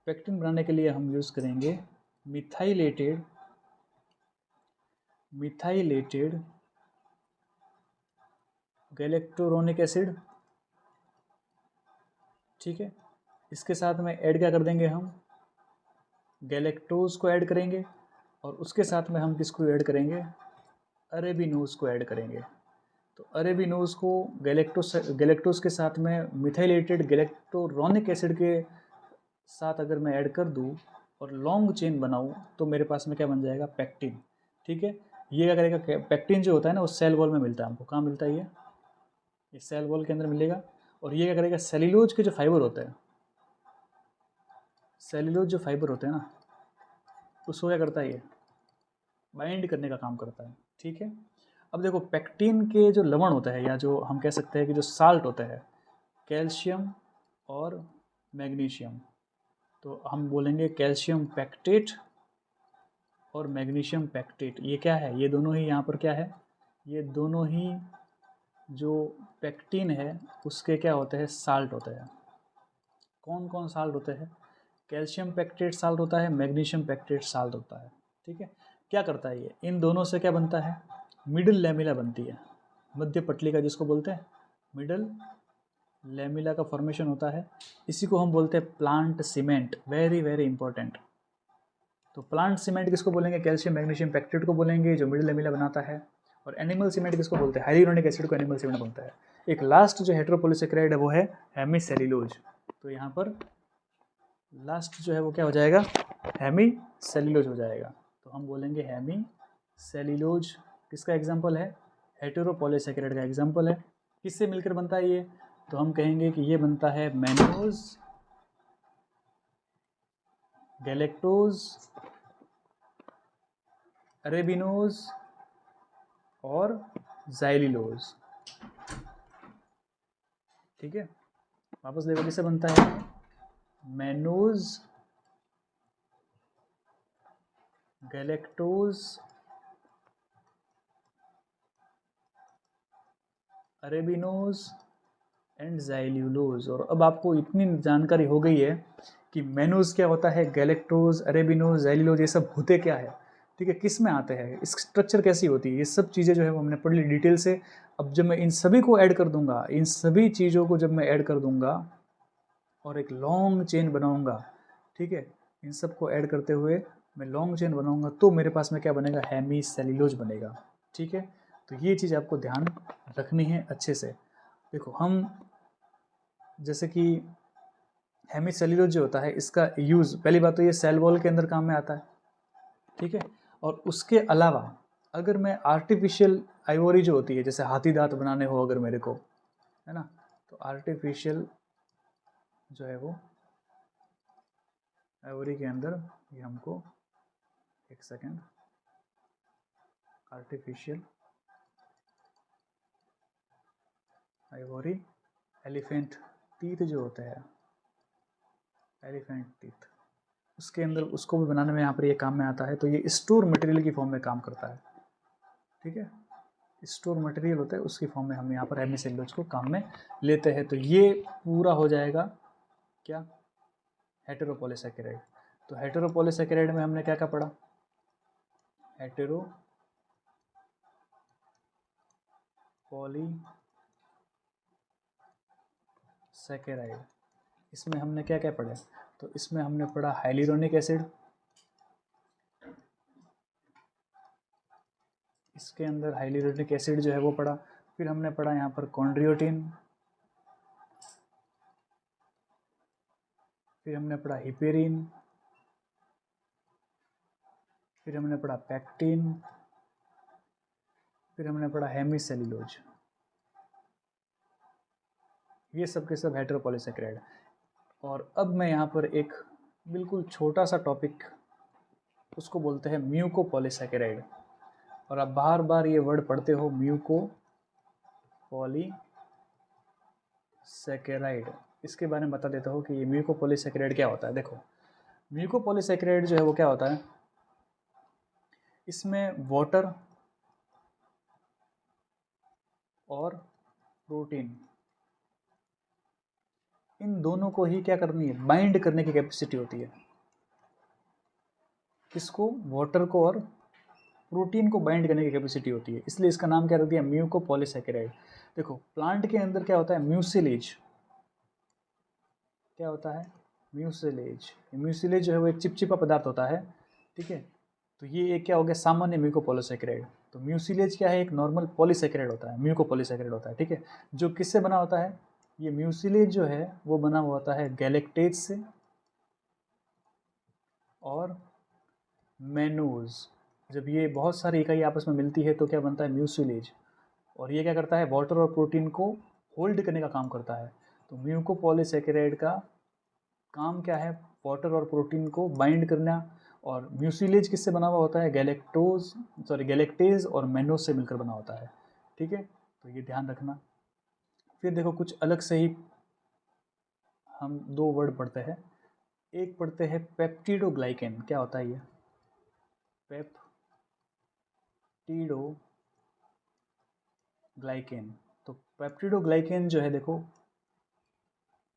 पैक्टिन बनाने के लिए हम यूज़ करेंगे मिथाइलेटेड गैलेक्टोरोनिक एसिड, ठीक है। इसके साथ में ऐड क्या कर देंगे हम, गैलेक्टोज को ऐड करेंगे, और उसके साथ में हम किसको ऐड करेंगे, अरेबिनोज को ऐड करेंगे। तो अरेबिनोज को गैलेक्टोज के साथ में मिथाइलेटेड गैलेक्टोरोनिक एसिड के साथ अगर मैं ऐड कर दूँ और लॉन्ग चेन बनाऊँ तो मेरे पास में क्या बन जाएगा, पैक्टिन, ठीक है। ये क्या करेगा, पैक्टिन जो होता है ना वो सेल वॉल में मिलता है हमको। कहाँ मिलता है ये सेल वॉल के अंदर मिलेगा। और ये क्या करेगा, सेल्यूलोज के जो फाइबर होते हैं, सेल्यूलोज जो फाइबर होते हैं ना, उसको क्या करता है, ये बाइंड करने का काम करता है, ठीक है। अब देखो पैक्टिन के जो लवण होते हैं, या जो हम कह सकते हैं कि जो साल्ट होते हैं, कैल्शियम और मैग्नीशियम, तो हम बोलेंगे कैल्शियम पैक्टेट और मैग्नीशियम पैक्टेट। ये क्या है, ये दोनों ही यहाँ पर क्या है, ये दोनों ही जो पैक्टिन है उसके क्या होते हैं, साल्ट होते हैं। कौन कौन साल्ट होते हैं, कैल्शियम पैक्टेट साल्ट होता है, मैग्नीशियम पैक्टेट साल्ट होता है, ठीक है। क्या करता है ये, इन दोनों से क्या बनता है, मिडल लैमिला बनती है, मध्य पटलिका जिसको बोलते हैं, मिडल लैमिला का फॉर्मेशन होता है। इसी को हम बोलते हैं plant cement, very very important. तो प्लांट सीमेंट किसको बोलेंगे, कैल्शियम मैग्नीशियम पैक्टेट को बोलेंगे, जो मिडल लैमिला बनाता है। और एनिमल सीमेंट किसको बोलते हैं, हाइल्यूरोनिक एसिड को एनिमल सीमेंट बोलता है। एक लास्ट जो हेटेरोपॉलीसैकेराइड है वो है हेमीसेल्यूलोज। तो यहाँ पर लास्ट जो है वो क्या हो जाएगा, हेमीसेल्यूलोज हो जाएगा। तो हम बोलेंगे हेमीसेल्यूलोज किसका एग्जाम्पल है, हेटेरोपॉलीसैकेराइड का एग्जाम्पल है। किससे मिलकर बनता है ये, तो हम कहेंगे कि ये बनता है मैनोज, गैलेक्टोज, अरेबिनोज और ज़ाइलिलोज, ठीक है। वापस देखो किससे बनता है, मैनोज, गैलेक्टोज, अरेबिनोज एंड ज़ाइल्यूलोज। और अब आपको इतनी जानकारी हो गई है कि मेनूज क्या होता है, गैलेक्टोज, अरेबिनोज, ज़ाइल्यूलोज, ये सब होते क्या है, ठीक है, किस में आते हैं, इसकी स्ट्रक्चर कैसी होती है, ये सब चीज़ें जो है वो हमने पढ़ ली डिटेल से। अब जब मैं इन सभी को ऐड कर दूंगा, इन सभी चीज़ों को जब मैं ऐड कर दूंगा और एक लॉन्ग चेन बनाऊंगा, ठीक है, इन सब को ऐड करते हुए मैं लॉन्ग चेन बनाऊंगा, तो मेरे पास में क्या बनेगा, हेमीसेल्यूलोज बनेगा, ठीक है। तो ये चीज़ आपको ध्यान रखनी है अच्छे से। देखो हम जैसे कि हेमीसेल्यूलोज जो होता है, इसका यूज़, पहली बात तो ये सेल वॉल के अंदर काम में आता है, ठीक है। और उसके अलावा अगर मैं आर्टिफिशियल आइवोरी जो होती है, जैसे हाथी दांत बनाने हो अगर मेरे को, है ना, तो आर्टिफिशियल जो है वो आइवोरी के अंदर ये हमको, एक second, artificial ivory, elephant teeth जो होते हैं, एलिफेंट टीथ, उसके अंदर उसको भी बनाने में यहाँ पर ये काम में आता है। तो ये स्टोर मटेरियल की फॉर्म में काम करता है, ठीक है, स्टोर मटेरियल होता है, उसकी फॉर्म में हम यहाँ पर हेमीसेल्यूलोज को काम में लेते हैं। तो ये पूरा हो जाएगा क्या, हेटेरोपॉलीसैकेराइड। तो हेटेरोपॉलीसैकेराइड में हमने क्या क्या पढ़ा, हेटेरो पॉलीसैकेराइड, इसमें हमने क्या क्या पढ़ा, तो इसमें हमने पढ़ा हाइलुरोनिक एसिड, इसके अंदर हाइलुरोनिक एसिड जो है वो पढ़ा। फिर हमने पढ़ा यहाँ पर कॉन्ड्रियोटिन, फिर हमने पढ़ा हिपेरिन, फिर हमने पढ़ा पैक्टिन, फिर हमने पढ़ा हेमीसेल्यूलोज। ये सब के सब हेटेरोपॉलीसैकेराइड। और अब मैं यहाँ पर एक बिल्कुल छोटा सा टॉपिक, उसको बोलते हैं म्यूकोपॉलीसैकेराइड। और आप बार बार ये वर्ड पढ़ते हो, म्यूकोपॉलीसैकेराइड। इसके बारे में बता देता हूँ कि ये म्यूकोपॉलीसैकेराइड क्या होता है। देखो म्यूकोपॉलीसैकेराइड जो है वो क्या होता है, इसमें वाटर और प्रोटीन, इन दोनों को ही क्या करनी है, बाइंड करने की कैपेसिटी होती है। किसको, वाटर को और प्रोटीन को बाइंड करने की कैपेसिटी होती है, इसलिए इसका नाम क्या रख दिया, म्यूकोपॉलीसैकेराइड। देखो प्लांट के अंदर क्या होता है, म्यूसिलेज, क्या होता है, म्यूसिलेज। म्यूसिलेज जो है वो एक चिपचिपा पदार्थ होता है, ठीक है। तो ये एक क्या हो गया, सामान्य म्यूकोपॉलीसैकेराइड। तो म्यूसिलेज क्या है, एक नॉर्मल पॉलीसैकेराइड होता है, म्यूकोपॉलीसैकेराइड होता है, ठीक है। जो किससे बना होता है, ये म्यूसिलेज जो है वो बना हुआ होता है गैलेक्टेज से और मेनूज। जब ये बहुत सारी इकाई आपस में मिलती है तो क्या बनता है, म्यूसिलेज। और ये क्या करता है, वाटर और प्रोटीन को होल्ड करने का काम करता है। तो म्यूकोपॉलीसैकेराइड का काम क्या है, वाटर और प्रोटीन को बाइंड करना। और म्यूसिलेज किससे बना हुआ होता है, गैलेक्टेज और मेनोज से मिलकर बना होता है, ठीक है। तो ये ध्यान रखना। फिर देखो कुछ अलग से ही हम दो वर्ड पढ़ते हैं, एक पढ़ते हैं पेप्टिडोग्लाइकेन। क्या होता है ये, पेप्टिडोग्लाइकेन। तो पेप्टिडोग्लाइकेन जो है, देखो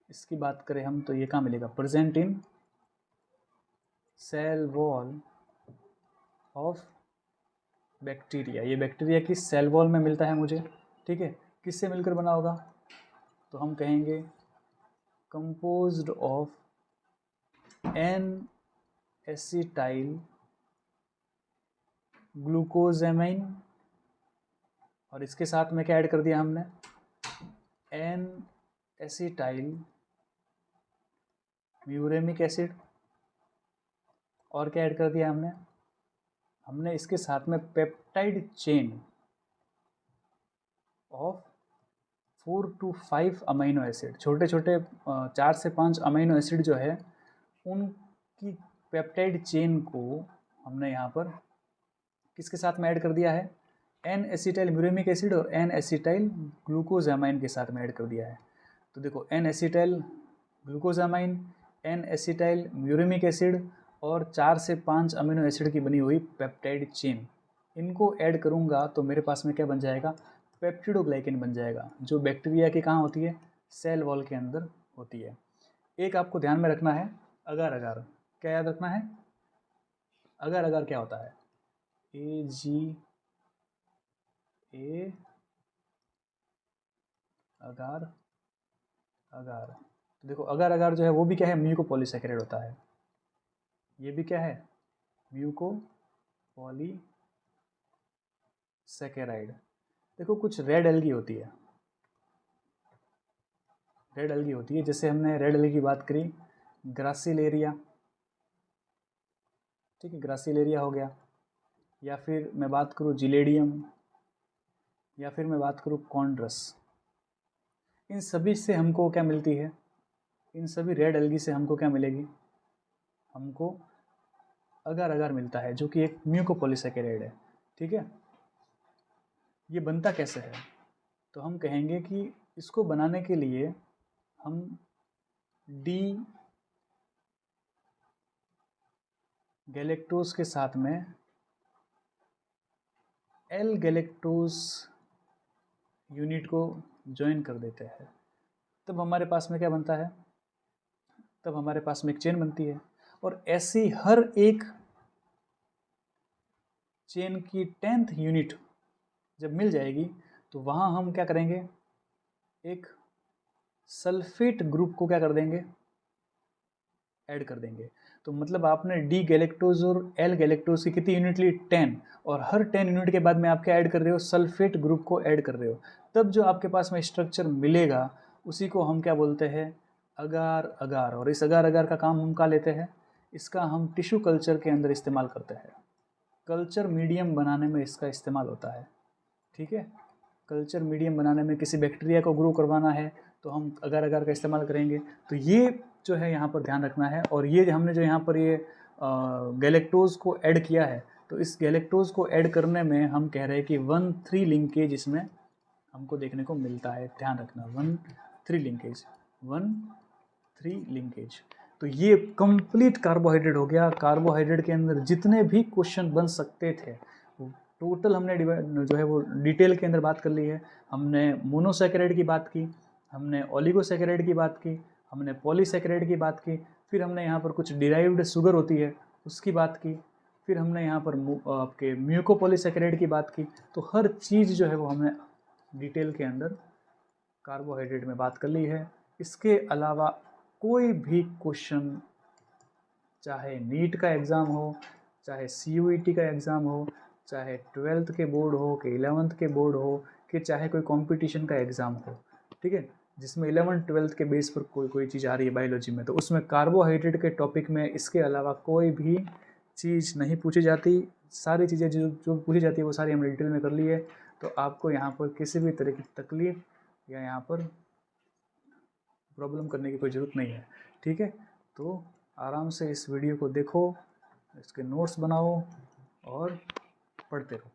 इसकी बात करें हम तो ये कहाँ मिलेगा, present in cell wall of bacteria. ये बैक्टीरिया की सेल वॉल में मिलता है मुझे, ठीक है। किससे मिलकर बना होगा, तो हम कहेंगे composed of N acetyl glucosamine, और इसके साथ में क्या ऐड कर दिया हमने, एन एसिटाइल म्यूरेमिक एसिड। और क्या ऐड कर दिया हमने इसके साथ में peptide chain of 4 to 5 amino acid, छोटे छोटे 4 से 5 अमीनो एसिड जो है उनकी पेप्टाइड चेन को हमने यहाँ पर किसके साथ में ऐड कर दिया है, एन एसिटाइल म्यूरेमिक एसिड और एन एसिटाइल ग्लूकोजामाइन के साथ में ऐड कर दिया है। तो देखो N acetyl glucosamine, N acetyl muramic acid और 4 से 5 अमीनो एसिड की बनी हुई पेप्टाइड चेन, इनको ऐड करूँगा तो मेरे पास में क्या बन जाएगा, पेप्टिडोग्लाइकेन बन जाएगा, जो बैक्टीरिया की कहाँ होती है, सेल वॉल के अंदर होती है। एक आपको ध्यान में रखना है, अगार अगार, क्या याद रखना है, अगार अगार क्या होता है, AGA, अगार अगार। तो देखो अगार अगार जो है वो भी क्या है, म्यूकोपॉलीसैकेराइड होता है, ये भी क्या है, म्यूकोपॉलीसैकेराइड। देखो कुछ रेड एल्गी होती है, रेड एल्गी होती है, जैसे हमने रेड एल्गी की बात करी, ग्रासिलेरिया, ठीक है, ग्रासिलेरिया हो गया, या फिर मैं बात करूँ जिलेडियम, या फिर मैं बात करूँ कॉन्ड्रस। इन सभी से हमको क्या मिलती है, इन सभी रेड एल्गी से हमको क्या मिलेगी, हमको अगार अगार मिलता है, जो कि एक म्यूकोपॉलीसैकेराइड है, ठीक है। ये बनता कैसे है, तो हम कहेंगे कि इसको बनाने के लिए हम डी गैलेक्टोज के साथ में एल गैलेक्टोज यूनिट को ज्वाइन कर देते हैं, तब हमारे पास में क्या बनता है, तब हमारे पास में एक चेन बनती है। और ऐसी हर एक चेन की 10th यूनिट जब मिल जाएगी तो वहाँ हम क्या करेंगे, एक सल्फेट ग्रुप को क्या कर देंगे, ऐड कर देंगे। तो मतलब आपने डी गैलेक्टोज और एल गैलेक्टोज की कितनी यूनिट ली, 10, और हर 10 यूनिट के बाद में आप क्या ऐड कर रहे हो, सल्फेट ग्रुप को ऐड कर रहे हो। तब जो आपके पास में स्ट्रक्चर मिलेगा उसी को हम क्या बोलते हैं, अगार अगार। और इस अगार अगार का काम हम क्या लेते हैं, इसका हम टिश्यू कल्चर के अंदर इस्तेमाल करते हैं, कल्चर मीडियम बनाने में इसका इस्तेमाल होता है, ठीक है। कल्चर मीडियम बनाने में किसी बैक्टीरिया को ग्रो करवाना है तो हम अगार अगार का इस्तेमाल करेंगे। तो ये जो है यहाँ पर ध्यान रखना है। और ये हमने जो यहाँ पर ये गैलेक्टोज को ऐड किया है, तो इस गैलेक्टोज को ऐड करने में हम कह रहे हैं कि 1-3 लिंकेज इसमें हमको देखने को मिलता है, ध्यान रखना, 1-3 लिंकेज, 1-3 लिंकेज। तो ये कंप्लीट कार्बोहाइड्रेट हो गया। कार्बोहाइड्रेट के अंदर जितने भी क्वेश्चन बन सकते थे टोटल हमने जो है वो डिटेल के अंदर बात कर ली है। हमने मोनोसैकेराइड की बात की, हमने ओलिगोसैकेराइड की बात की, हमने पॉलीसैकेराइड की बात की, फिर हमने यहाँ पर कुछ डिराइव्ड शुगर होती है उसकी बात की, फिर हमने यहाँ पर आपके म्यूकोपॉलीसैकेराइड की बात की। तो हर चीज़ जो है वो हमने डिटेल के अंदर कार्बोहाइड्रेट में बात कर ली है। इसके अलावा कोई भी क्वेश्चन, चाहे नीट का एग्ज़ाम हो, चाहे CUET का एग्ज़ाम हो, चाहे 12th के बोर्ड हो कि 11th के बोर्ड हो, कि चाहे कोई कंपटीशन का एग्ज़ाम हो, ठीक है, जिसमें 11th-12th के बेस पर कोई चीज़ आ रही है बायोलॉजी में, तो उसमें कार्बोहाइड्रेट के टॉपिक में इसके अलावा कोई भी चीज़ नहीं पूछी जाती। सारी चीज़ें जो पूछी जाती है वो सारी हमने डिटेल में कर ली है। तो आपको यहाँ पर किसी भी तरह की तकलीफ या यहाँ पर प्रॉब्लम करने की कोई ज़रूरत नहीं है, ठीक है। तो आराम से इस वीडियो को देखो, इसके नोट्स बनाओ और पढ़ते रहो।